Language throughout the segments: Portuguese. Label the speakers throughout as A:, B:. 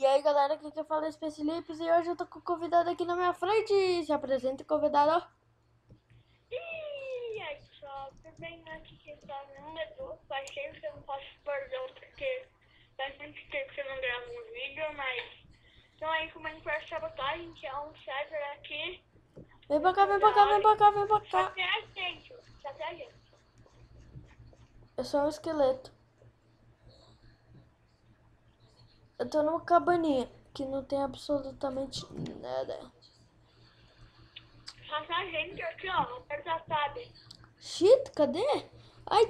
A: E aí galera, aqui que fala é Space Lips e hoje eu tô com o convidado aqui na minha frente. Se apresenta, convidado.
B: E aí pessoal, tudo bem? Aqui quem tá no Edu. Faz tempo que eu não posso perdão porque faz muito tempo que eu não gravo um vídeo, mas então aí com o Minecraft Sabotagem, que é um server aqui.
A: Vem pra cá, vem pra cá, vem pra cá, vem pra
B: Só
A: cá.
B: tem a gente, só tem a gente.
A: Eu sou um esqueleto. Eu tô numa cabaninha que não tem absolutamente nada.
B: Só tem a gente aqui, ó, aperta tab.
A: Shit, cadê? Ai,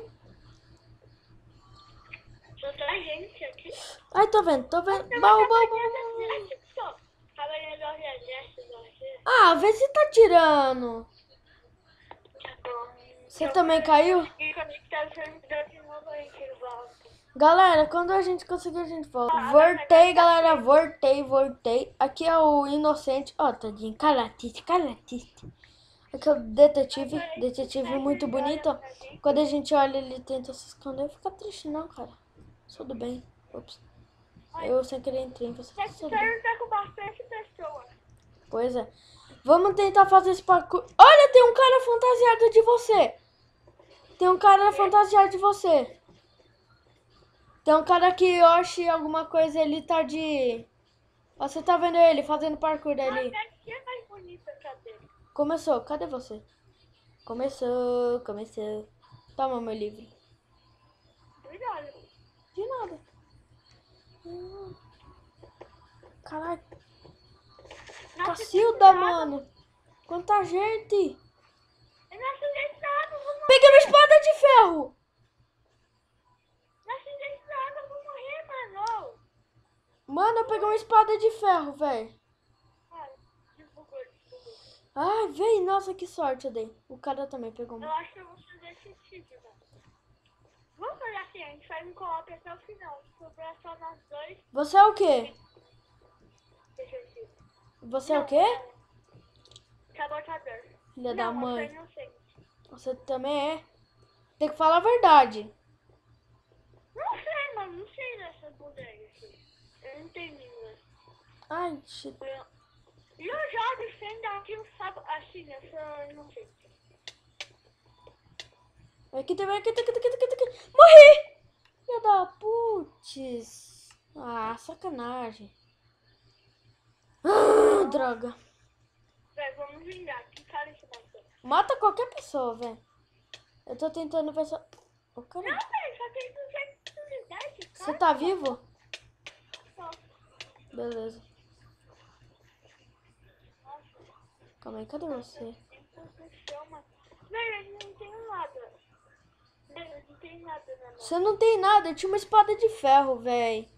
B: Só tem a gente aqui.
A: ai, tô vendo, tô vendo.
B: Tem uma
A: Baú, baú,
B: cabaninha do
A: baú.
B: exército, só. Cabaninha do exército, você.
A: Ah, vê se tá tirando. Você também caiu?
B: E conectar o servidor de novo, a gente volta.
A: Galera, quando a gente conseguir, a gente volta. Voltei, galera, voltei. Aqui é o inocente. Ó, tadinho, caratiste. Aqui é o detetive muito bonito. Ó. Quando a gente olha, ele tenta se esconder. Fica triste não, cara. Sou do bem. Ops. Eu sem querer entrei em você.
B: Esse
A: Sou do bem.
B: server tá com bastante pessoas.
A: Pois é. Vamos tentar fazer esse parkour. Olha, tem um cara fantasiado de você. Tem um cara fantasiado de você. Tem um cara que Yoshi, alguma coisa, ele tá de... Ó, você tá vendo ele fazendo parkour ali.
B: Mas aqui é mais bonita, cadê?
A: Começou, cadê você? Começou. Toma meu livro.
B: Obrigada.
A: De nada. Caralho, Cacilda, mano. Quanta gente.
B: Eu não acendei nada, eu vou morrer.
A: Peguei uma espada de ferro.
B: Não acendei nada, eu vou morrer, mano.
A: Mano, eu peguei uma espada de ferro, velho.
B: Ah, desbugou.
A: Ai, véi, nossa, que sorte eu dei. O cara também pegou
B: Eu
A: uma.
B: acho que eu vou fazer esse vídeo, mano. Vamos fazer assim, a gente faz um co-op até o final. Se sobrar só nós dois,
A: Você é o quê?
B: deixa eu ver.
A: Você é o quê?
B: Sabotador.
A: Filha da
B: Não, eu
A: mãe.
B: sou inocente.
A: Você também é? Tem que falar a verdade.
B: Não sei, mano, não sei dessa bodega aqui. Eu não entendi, né?
A: Ai, shit.
B: E eu jogo sem dar aqui um sábado. Assim, eu sou inocente.
A: Aqui também, aqui. Morri! Filha da putz. Ah, sacanagem. Ah, droga.
B: Véi, vamos vingar. Que cara esse matou?
A: Mata qualquer pessoa, velho. Eu tô tentando ver só... Ô,
B: Não,
A: caralho.
B: velho, só tem 210, cara.
A: Você tá vivo?
B: Só.
A: Beleza.
B: Nossa,
A: Calma aí, cadê você?
B: tem construção, mano. Velho, não tem nada. Velho, não tem nada na mão.
A: Você não tem nada, eu tinha uma espada de ferro, velho.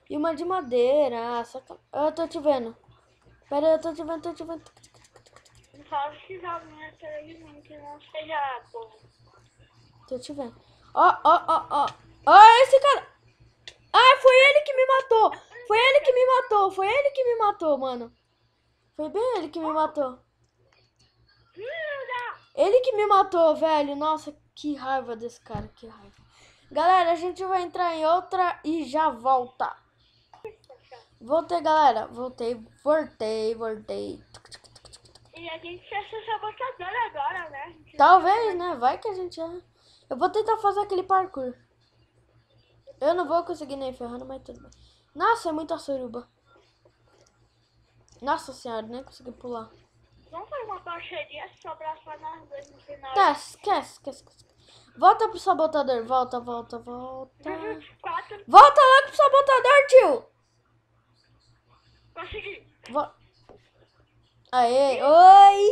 A: E uma de madeira. Ah, sacanagem. Eu tô te vendo. Pera aí, eu tô te vendo.
B: Não fala que joguinho atrás de mim, que não seja, porra.
A: Tô te vendo. Ó. Ó, esse cara. Ah, foi ele que me matou. Foi ele que me matou, mano. Foi bem ele que me matou.
B: Filha!
A: Ele que me matou, velho. Nossa, que raiva desse cara, que raiva. Galera, a gente vai entrar em outra e já volta. Voltei, galera. Voltei.
B: E a gente quer ser sabotador agora, né? A gente
A: Talvez, né? Vai que a gente é. Eu vou tentar fazer aquele parkour. Eu não vou conseguir nem ferrando, mas tudo bem. Nossa, é muita suruba. Nossa senhora, nem consegui pular.
B: Vamos fazer uma parceria se sobrar só nós dois no final.
A: Tá, esquece. Volta pro sabotador. Volta.
B: 4.
A: Volta logo pro sabotador, tio.
B: Consegui.
A: Aê, oi.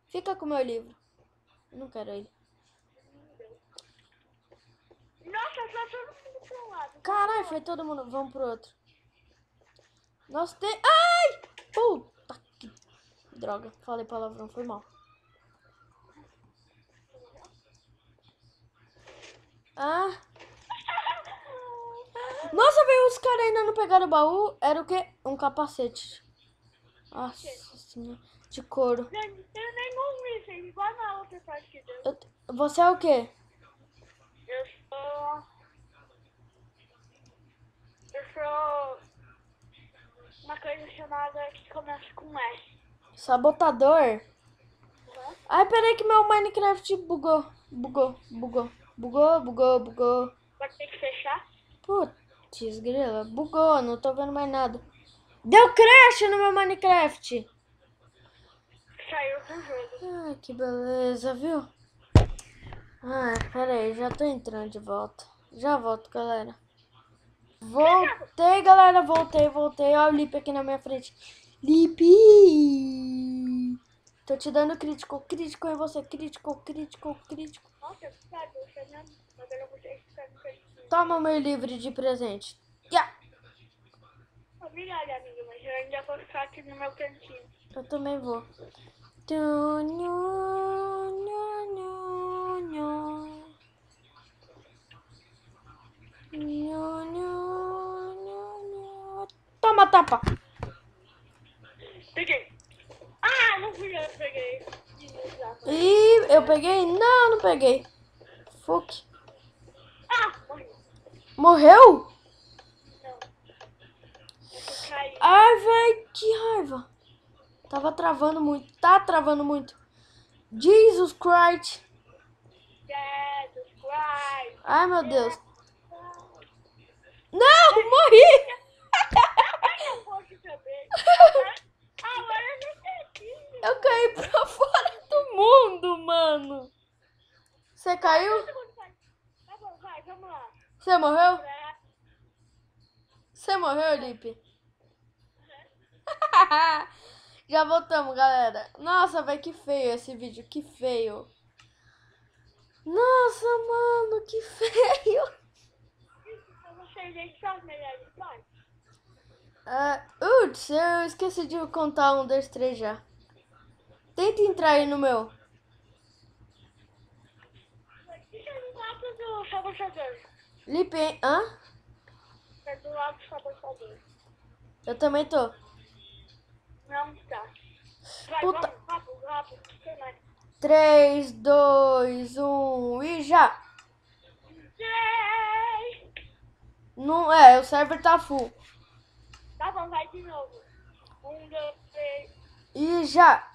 A: Fica com o meu livro. Não quero ele.
B: Nossa, só todo mundo pro lado.
A: Caralho, foi todo mundo. Vamos pro outro. Nossa, tem... Ai! Puta que... Droga, falei palavrão, foi mal. Ah. Nossa, veio os caras ainda não pegaram o baú. Era o quê? Um capacete. Nossa senhora. De couro.
B: Eu nem ouvi isso, igual na outra parte que deu.
A: Você é o quê?
B: Eu sou coisa chamada que começa com S.
A: Sabotador?
B: Uhum.
A: Ai, peraí que meu Minecraft bugou. Bugou.
B: Vai ter que fechar.
A: Putz, grila, bugou, não tô vendo mais nada. Deu crash no meu Minecraft.
B: Saiu do jogo.
A: Ai, que beleza, viu? Ai, peraí, já tô entrando de volta. Já volto, galera. Voltei, galera, voltei. Olha o Lipe aqui na minha frente. Lipe! Tô te dando crítico em você, crítico.
B: Nossa, sabe, você não. Agora você está no cantinho.
A: Toma meu livre de presente. Yeah.
B: Obrigada, amiga, mas eu ainda vou ficar aqui no meu cantinho.
A: Eu também vou. Toma, tapa.
B: Peguei. Ah, não fui eu que peguei.
A: Ih, eu peguei? Não peguei. Fuck.
B: Ah, morri.
A: Morreu?
B: Não. Eu caí.
A: Ai, véi, que raiva. Tava travando muito. Tá travando muito. Jesus Christ.
B: Jesus Christ.
A: Ai, meu Deus. Não, morri.
B: Eu posso saber. Agora eu não sei aqui.
A: Eu caí pra fora do mundo, mano. Você caiu?
B: Tá bom, vai, vamos lá.
A: Você morreu? Você morreu, Lipe? Já voltamos, galera. Nossa, velho, que feio esse vídeo. Que feio. Nossa, mano, que feio.
B: Pra vocês, gente, são as melhores partes.
A: Uts, eu esqueci de contar 1, 2, 3 já. Tenta entrar aí no meu.
B: Fica do lado do sabotador.
A: Lipe, hã?
B: Fica do lado do sabotador.
A: Eu também tô.
B: Não tá. Vai,
A: Puta.
B: vamos, rápido. O que mais?
A: 3, 2, 1 e já.
B: 3.
A: Não, o server tá full.
B: Tá bom, vai de novo. 1, 2, 3.
A: E já.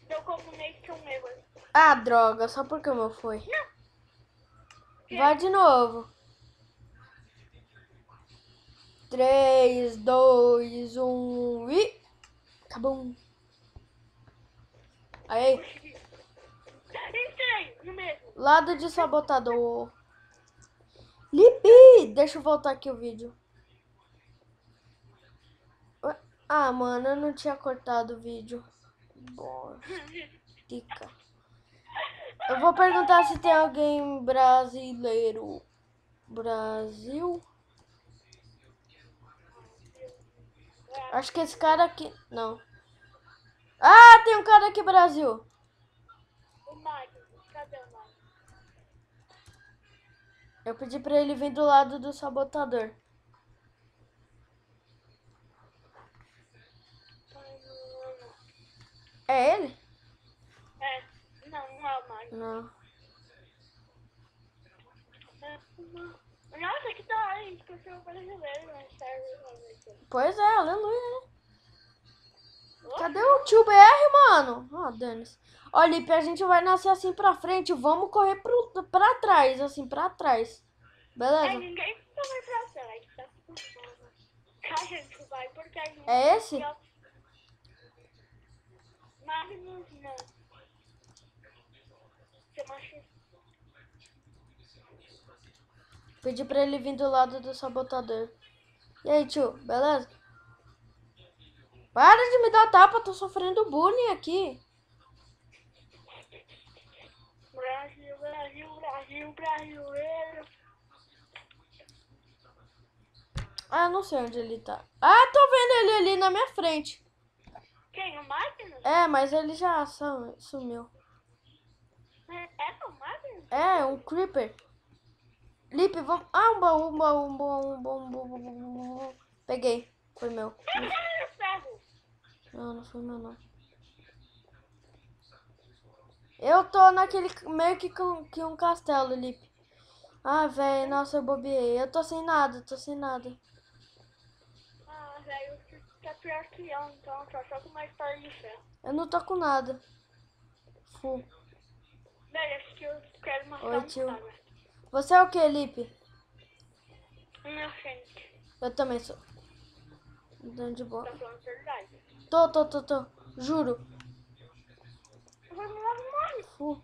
B: Eu combinei que um erro.
A: Ah, droga, só porque o meu foi.
B: Não.
A: Vai de novo. 3, 2, 1 e... Acabou. Aí,
B: Entrei no mesmo.
A: lado de sabotador. Lipe! Deixa eu voltar aqui o vídeo. Ah, mano, eu não tinha cortado o vídeo. Boa. Tica. Eu vou perguntar se tem alguém brasileiro. Brasil? Acho que esse cara aqui... Não. Ah, tem um cara aqui, Brasil.
B: O Magnus. Cadê o Magnus?
A: Eu pedi pra ele vir do lado do sabotador. É ele?
B: É. Não é o Magnus.
A: Não.
B: Nossa, que da hora, a gente conseguiu brasileiro, mas serve.
A: Pois é, aleluia, né? Cadê o tio BR, mano? Ah, dane-se. Ó, Lipe, a gente vai nascer assim pra frente. Vamos correr pra trás, assim, pra trás. Beleza?
B: Ninguém vai pra trás, tá? A gente vai porque a gente...
A: É esse?
B: Magnus, não. Você machucou.
A: Pedi pra ele vir do lado do sabotador. E aí, tio, beleza? Para de me dar tapa, tô sofrendo bullying aqui.
B: Brasil, brasileiro.
A: Ah, não sei onde ele tá. Ah, tô vendo ele ali na minha frente.
B: Quem? O Magnus?
A: É, mas ele já sumiu.
B: É o Magnus?
A: É, um creeper. Lipe, vamos... Ah, um baú. Peguei. Foi meu. Não foi meu, não. Eu tô naquele... Meio que um castelo, Lipe. Ah, velho, nossa, eu bobeei. Eu tô sem nada.
B: velho, você tá pior que eu, então só com mais par de ferro.
A: Eu não tô com nada. Fu.
B: Velho, acho que eu quero matar
A: Oi,
B: um
A: tio.
B: cara.
A: Você é o que, Lipe?
B: Inocente.
A: Eu também sou. Então, de boa.
B: Tá falando a verdade.
A: Tô. Juro.
B: Morre.
A: Fu.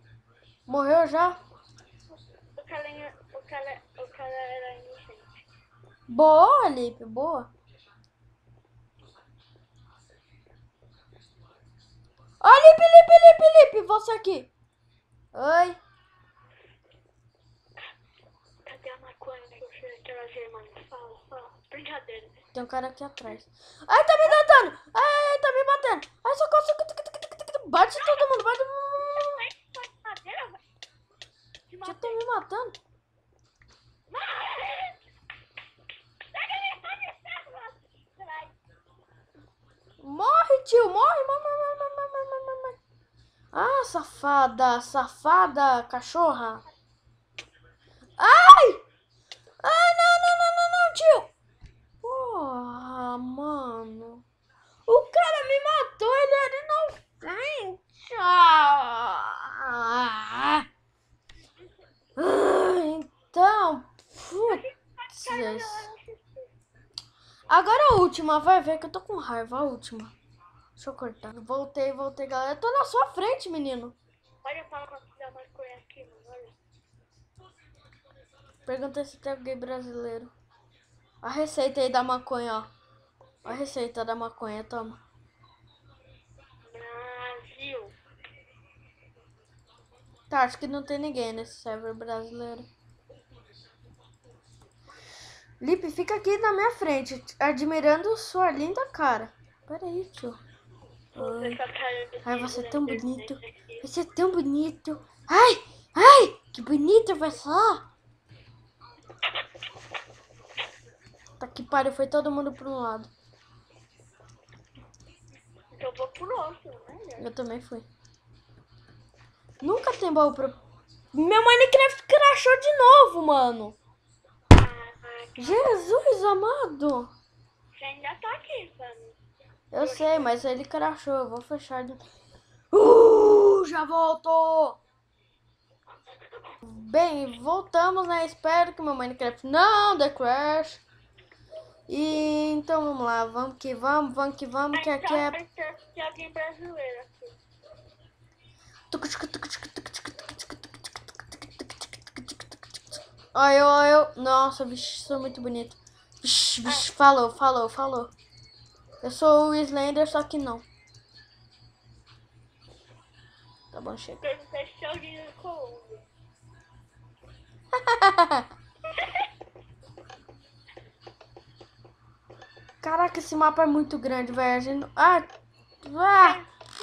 A: Morreu já?
B: O cara era inocente.
A: Boa, Lipe. Boa. Ó, Lipe. Você aqui. Oi.
B: Cadê a maconha que você trazer, mano? Fala. Brincadeira.
A: Tem um cara aqui atrás. Ai, tá me dando. Ai, tá me batendo. Ai, socorro. Bate todo mundo. Bate.
B: Madeira, velho.
A: Já tá me matando. Morre, tio. Morre. Ah, safada, cachorra. Ai, não, tio. Porra, mano. O cara me matou, ele era inocente. Então, putz. Agora a última, vai ver que eu tô com raiva, a última. Deixa eu cortar. Voltei, galera. Eu tô na sua frente, menino.
B: Olha pra conseguir a maconha aqui, mano. Olha.
A: Perguntei se tem alguém brasileiro. A receita aí da maconha, ó. A receita da maconha, toma.
B: Brasil.
A: Tá, acho que não tem ninguém nesse server brasileiro. Lipe, fica aqui na minha frente, admirando sua linda cara. Pera aí, tio. Ai, você é tão bonito. Você é tão bonito. Ai, que bonito você. Tá que pariu, foi todo mundo pra um lado.
B: Então eu vou pro outro, né?
A: Eu também fui. Nunca tem baú pra... Meu Minecraft crashou de novo, mano. Jesus amado.
B: Você ainda tá aqui, mano.
A: Eu sei, mas ele crashou. Eu vou fechar de... já voltou. Bem, voltamos, né? Espero que meu Minecraft não dê crash. E então vamos lá. Vamos que aqui é...
B: Tem alguém brasileiro aqui.
A: Olha eu. Nossa, bicho, sou muito bonito. Bicho, falou. Eu sou o Slender, só que não. Tá bom, chega.
B: Perguntei se alguém na Colômbia.
A: Caraca, esse mapa é muito grande, velho. A gente...
B: Muito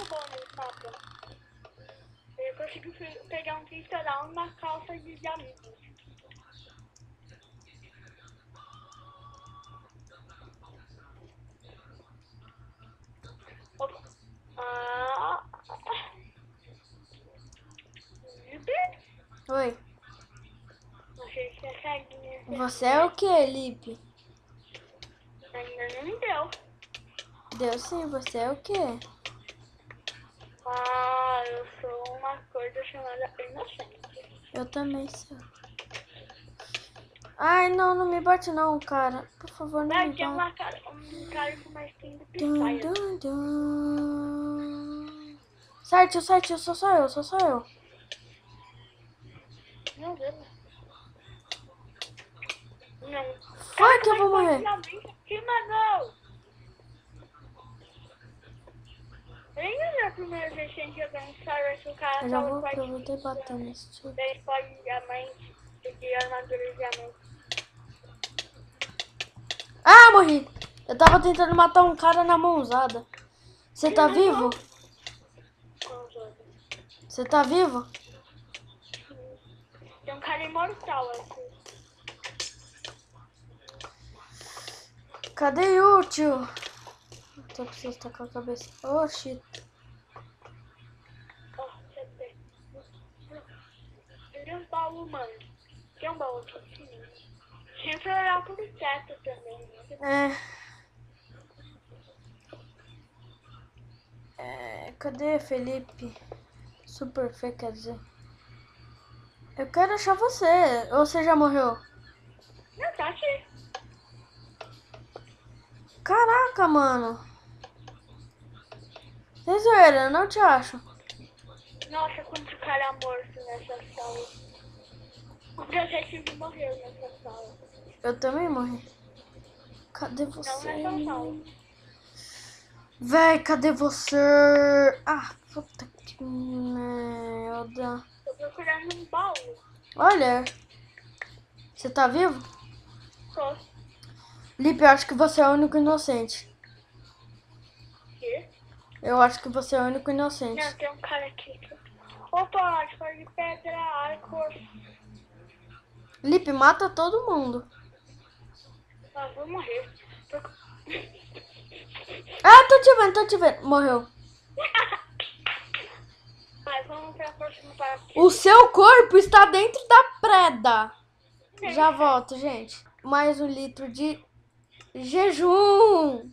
B: bom nesse mapa. Eu consegui pegar um pincelão na calça de amigos.
A: Oi.
B: Achei que ia sair.
A: Você é o que, Lipe?
B: Ainda não me deu.
A: Deu sim, você é o que?
B: Eu sou uma coisa chamada inocente.
A: Eu também sou. Ai, não me bate não, cara. Por favor, não me
B: Tem
A: bate.
B: um cara com uma skin do Pisaia.
A: Certo, sou eu.
B: Meu Deus. Não.
A: Foi que eu vou morrer.
B: Que mandou? Nem é a primeira vez que a gente jogou um Star que o cara
A: Eu já
B: tava
A: vou
B: com a
A: aproveitar e bater nesse tio.
B: daí pode diamante e armadura de diamante.
A: Ah, morri. Eu tava tentando matar um cara na mãozada. Você tá vivo? Você tá vivo?
B: Tem um cara imortal aqui.
A: Cadê o tio? Tô precisando tacar a cabeça. Oh, shit.
B: Tem um baú, mano. Tem um baú aqui. Sempre olhar pro teto também.
A: É. Cadê Felipe? Super Fê, quer dizer. Eu quero achar você. Ou você já morreu?
B: Não, tá aqui.
A: Caraca, mano. Sem zoeira, eu não te acho.
B: Nossa, quanto cara morto nessa sala. O detetive morreu nessa sala.
A: Eu também morri. Cadê
B: Não
A: você?
B: nessa sala.
A: Véi, cadê você? Ah, puta que merda.
B: Tô procurando um baú.
A: Olha. Você tá vivo?
B: Tô.
A: Lipe, eu acho que você é o único inocente.
B: Aqui.
A: Eu acho que você é o único inocente.
B: Não, tem um cara aqui. Opa, foi de pedra, arco.
A: Lipe, mata todo mundo.
B: Ah, vou morrer.
A: Ah, tô te vendo. Morreu.
B: Mas vamos pra próxima parte.
A: O seu corpo está dentro da preda. Já volto, gente. Mais 1 litro de jejum.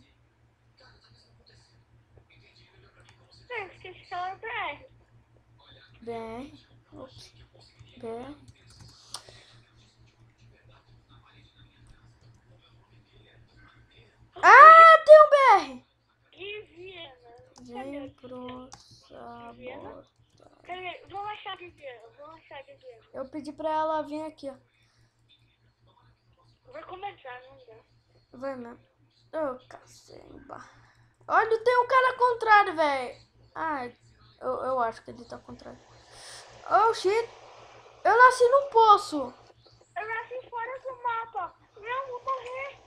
B: Não, esqueci que ela é BR.
A: BR. Ops. BR. Ah, tem um BR.
B: Viviana.
A: Vem pro sabor.
B: Cadê? Vamos achar Viviana.
A: Eu pedi pra ela vir aqui, ó.
B: Vou começar, não dá.
A: Vai mesmo. Ô, cacemba. Olha, tem um cara contrário, velho. Ah, eu acho que ele tá contrário. Oh, shit. Eu nasci num poço.
B: Eu nasci fora do mapa. Não, vou morrer.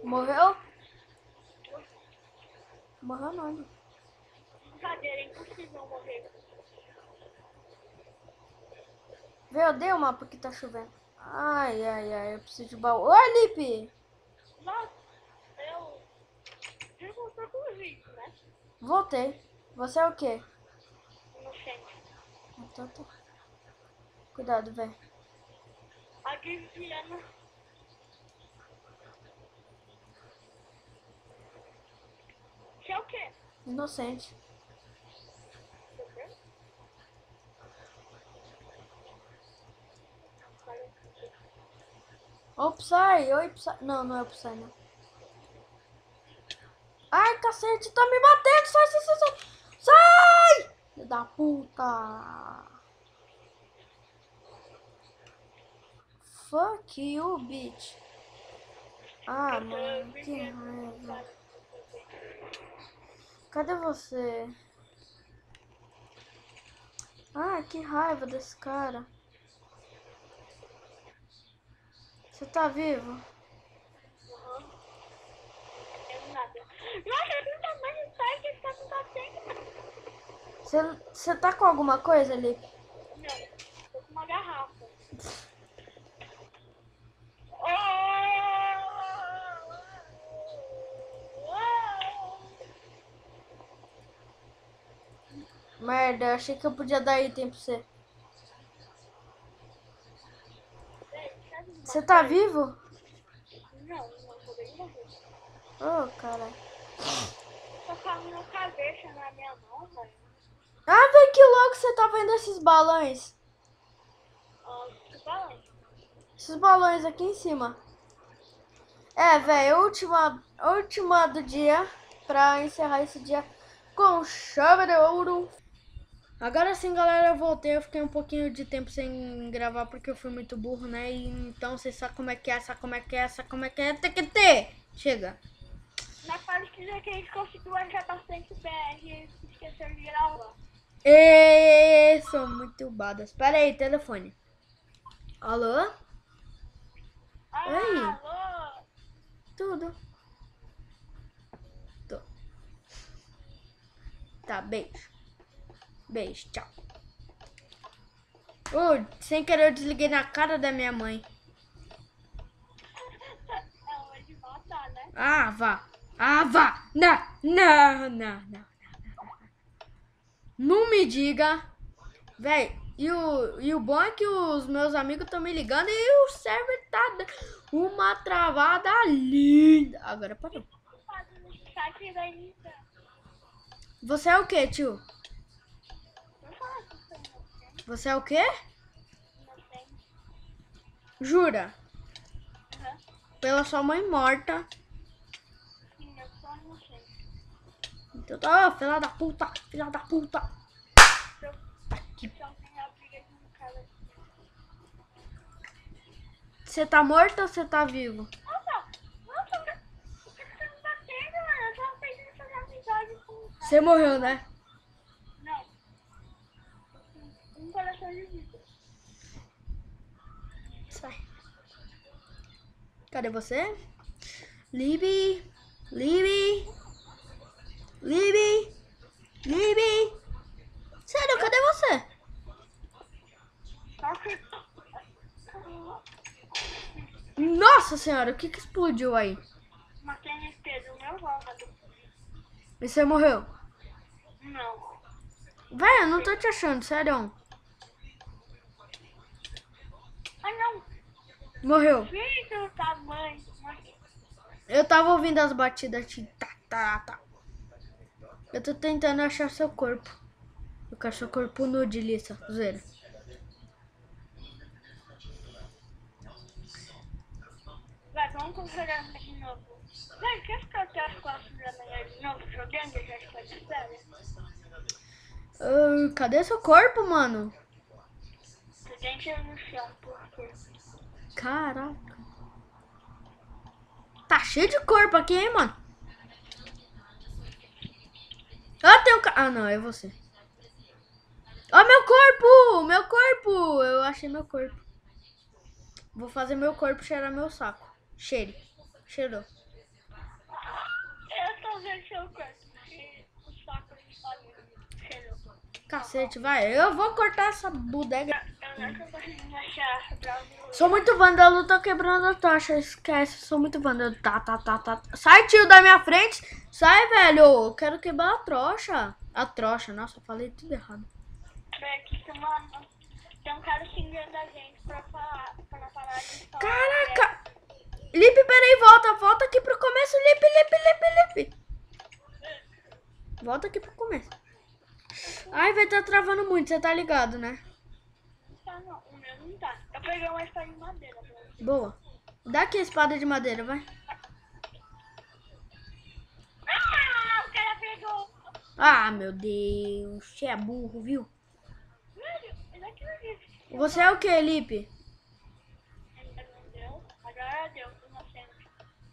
A: Morreu? Morreu não.
B: Brincadeira, é impossível morrer.
A: Vê, eu dei o mapa que tá chovendo. Ai, ai, ai, eu preciso de baú. Oi, Lipe.
B: Nossa, eu voltou com o vídeo, né?
A: Voltei. Você é o quê?
B: Inocente.
A: Então tá. Cuidado, velho.
B: A Viviana. Você é o quê?
A: Inocente. Ô, Psy. Oi, Psy. Não, não é o Psy, não. Ai, cacete, tá me batendo. Sai, sai, sai, sai. Sai! Filho da puta. Fuck you, bitch. Ah, mano, que raiva. Cadê você? Ah, que raiva desse cara. Você tá vivo?
B: Uhum. Eu nada. Nossa, eu tô mais tarde que tá me batendo.
A: Você tá com alguma coisa ali?
B: Não, tô com uma garrafa.
A: Merda, eu achei que eu podia dar item pra você. Você tá vivo?
B: Não, não vou bem morrer.
A: Oh, caralho.
B: Tô com a minha cabeça na minha mão, velho.
A: Ah, velho, que louco, você tá vendo esses balões?
B: Que balão?
A: Esses balões aqui em cima. É, velho, última do dia pra encerrar esse dia com chave de ouro. Agora sim, galera, eu voltei. Eu fiquei um pouquinho de tempo sem gravar porque eu fui muito burro, né? E então vocês sabem como é que é, sabe como é que é, sabe como é que é. Tem que ter! Chega.
B: Na parte que a gente conseguiu achar bastante BR e esqueceu de gravar.
A: Sou muito bada. Espera aí, telefone. Alô? Oi?
B: Alô?
A: Tudo. Tô. Tá, beijo. Beijo, tchau. Sem querer eu desliguei na cara da minha mãe.
B: É hora de matar, né?
A: Ah, vá. Ah, vá. Não, não, não, não. Não me diga. Véi, e o bom é que os meus amigos estão me ligando e o server tá dando uma travada linda. Agora parou.
B: aqui da Anitta.
A: Você é o quê, tio?
B: Não fala que eu sou inocente.
A: Você é o quê?
B: Inocente.
A: Jura?
B: Aham.
A: Pela sua mãe morta.
B: Sim, eu sou inocente.
A: Então tá, filha da puta, filha da puta.
B: Só tem a briga de um cara.
A: Você tá morto ou você tá vivo?
B: Nossa, por que você tá me batendo, mano? Eu tava pensando em fazer amizade com o cara.
A: Você morreu, né?
B: Não. Um coração de vida.
A: Sai. Cadê você? Libby, Libby, Libby, Libby. Sério, cadê você? Nossa senhora, o que que explodiu aí?
B: Matei no espelho, meu lado.
A: E você morreu?
B: Não.
A: Véi, eu não tô te achando, sério.
B: Ah, não.
A: Morreu.
B: Filho do tamanho.
A: Eu tava ouvindo as batidas de tá, tá, tá. Eu tô tentando achar seu corpo. Eu quero seu corpo nude, Lissa. Zoeira.
B: Vai, vamos conferir de novo. Vai, quer ficar até as 4 da manhã de novo jogando? Já está de férias.
A: Cadê seu corpo, mano?
B: Tu deixa no chão, porque...
A: Caraca. Tá cheio de corpo aqui, hein, mano? Ah, tem um cara. Ah, não, é você. Ó, meu corpo! Meu corpo! Eu achei meu corpo. Vou fazer meu corpo cheirar meu saco. Cheire. Cheirou.
B: Eu tô vendo seu corpo. O saco de farinha.
A: Cacete, vai. Eu vou cortar essa bodega.
B: Eu não tô conseguindo achar pra mim.
A: Sou muito vândalo, tô quebrando a tocha. Esquece, sou muito vândalo. Tá. Sai, tio, da minha frente. Sai, velho. Eu quero quebrar a trocha. A trocha. Nossa, eu falei tudo errado.
B: Mano, tem um cara xingando a gente pra parar de falar.
A: Caraca. Lipe, peraí, volta aqui pro começo. Lipe. Volta aqui pro começo. Ai, vai tá travando muito, você tá ligado, né?
B: Tá, não, o meu não tá. Eu peguei uma espada de madeira pra você.
A: Boa. Dá aqui a espada de madeira, vai.
B: Ah, o cara pegou.
A: Ah, meu Deus. Você é burro, viu?
B: Velho, eu não acredito.
A: Você é o que, Lipe?
B: Ainda não deu. Agora deu, inocente.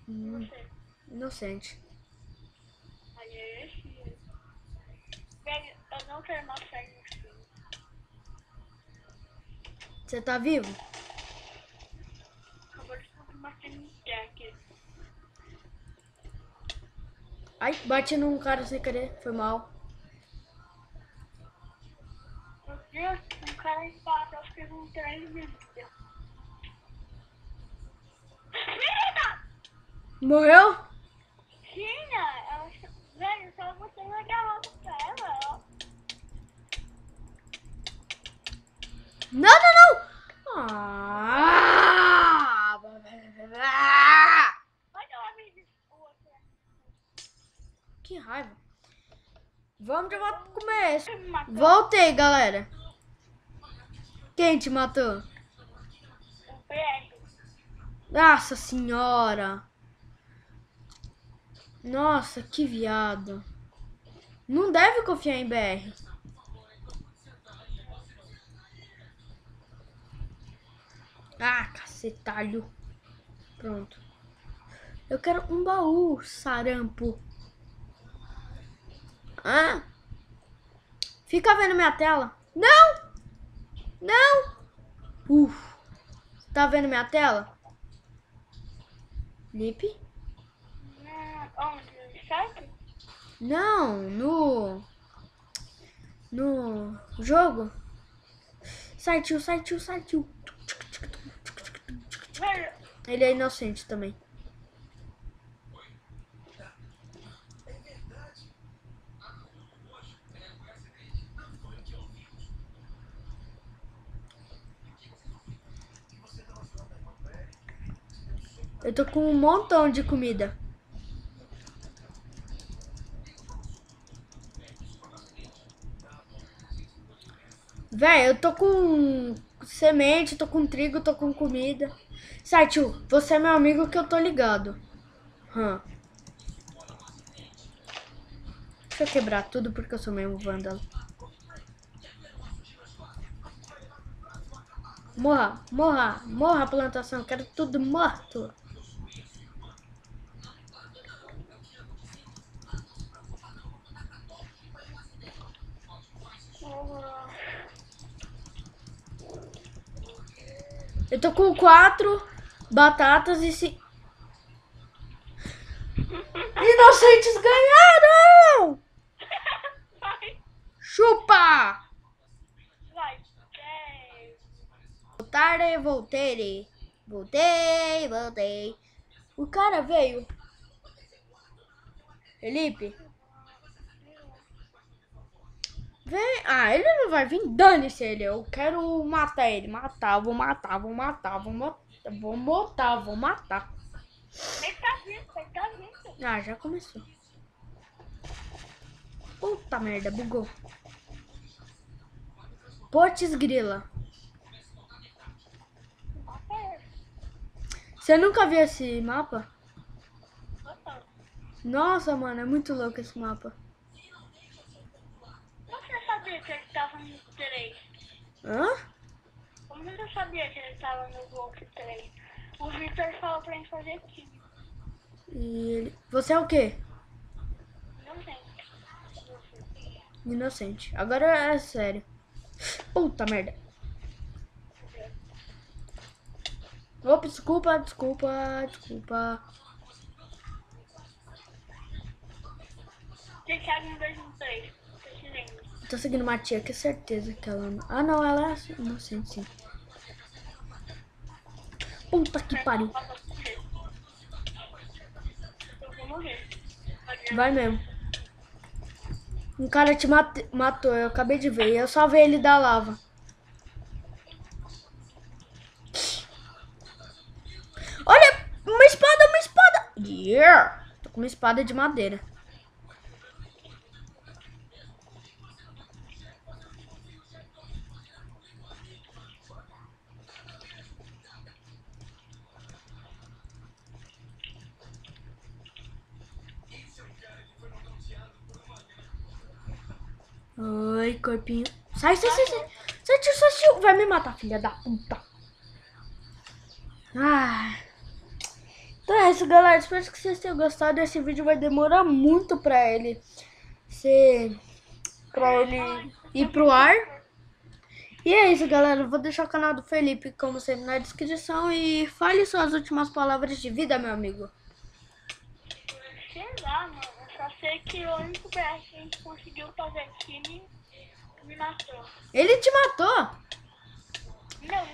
B: Você.
A: Inocente.
B: Aí é esse. Velho, eu não quero mais sair no filme.
A: Você tá vivo?
B: Acabou de descobrir uma cemitéria aqui.
A: Ai, bati num cara sem querer. Foi mal.
B: Meu Deus, um cara empata, acho que ele não tem vida. Menina!
A: Morreu?
B: Tinha! Ela... Velho, só você vai gravar com ela, ó.
A: Não! Ah!
B: Vai dar uma vez.
A: Que raiva. Vamos de volta pro começo.
B: Você me matou.
A: Voltei, galera. Quem te matou?
B: O BR.
A: Nossa senhora. Nossa, que viado. Não deve confiar em BR. Ah, cacetalho. Pronto. Eu quero um baú, sarampo. Ah. Fica vendo minha tela. Não! Tá vendo minha tela? Lipe?
B: Onde? Certo?
A: Não, no jogo. Sai, tio.
B: Velho,
A: Ele é inocente também. Eu tô com um montão de comida. Véi, eu tô com semente, tô com trigo, tô com comida. Sai, tio, você é meu amigo que eu tô ligado. Deixa eu quebrar tudo porque eu sou mesmo vândalo. Morra, morra, morra a plantação, quero tudo morto. Eu tô com 4 batatas e se... Inocentes ganharam!
B: Vai,
A: Chupa!
B: vai.
A: Voltei. Voltei. O cara veio. Felipe. Vem. Ah, ele não vai vir. Dane-se ele. Eu quero matar ele. Vou matar.
B: Ele tá vindo.
A: Ah, já começou. Puta merda, bugou. Putz grila. Você nunca viu esse mapa? Nossa, mano, é muito louco esse mapa.
B: Como você sabia que ele tava no 3?
A: Hã?
B: Como você sabia que ele tava no Wolf 3? O Victor falou pra gente fazer time.
A: E ele... Você é o quê?
B: Não tem.
A: Inocente. Agora é sério. Puta merda. Opa, desculpa.
B: Quem sabe no 2 no 3?
A: Tô seguindo uma tia, que certeza que ela... Ah, não, ela é inocente, sim. Puta que pariu.
B: Eu vou morrer.
A: Vai mesmo. Um cara te matou, eu acabei de ver. Eu salvei ele da lava. Olha, uma espada. Yeah! Tô com uma espada de madeira. Oi, corpinho. Sai. Tio. Vai me matar, filha da puta. Ah. Então é isso, galera. Espero que vocês tenham gostado. Esse vídeo vai demorar muito pra ele ir pro ar. E é isso, galera. Eu vou deixar o canal do Felipe, como sempre, na descrição. E fale suas últimas palavras de vida, meu amigo.
B: Sei lá, mano. Eu só sei que o único BR que a gente conseguiu fazer time me matou.
A: Ele te matou?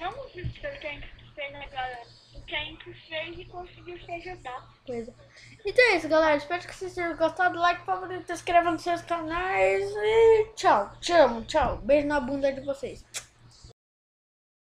B: Não o Victor que a gente fez, né, galera? O que a gente fez e conseguiu se ajudar.
A: Pois é. Então é isso, galera. Espero que vocês tenham gostado. Like, favorito, se inscreva nos seus canais. E tchau. Te amo. Tchau. Beijo na bunda de vocês.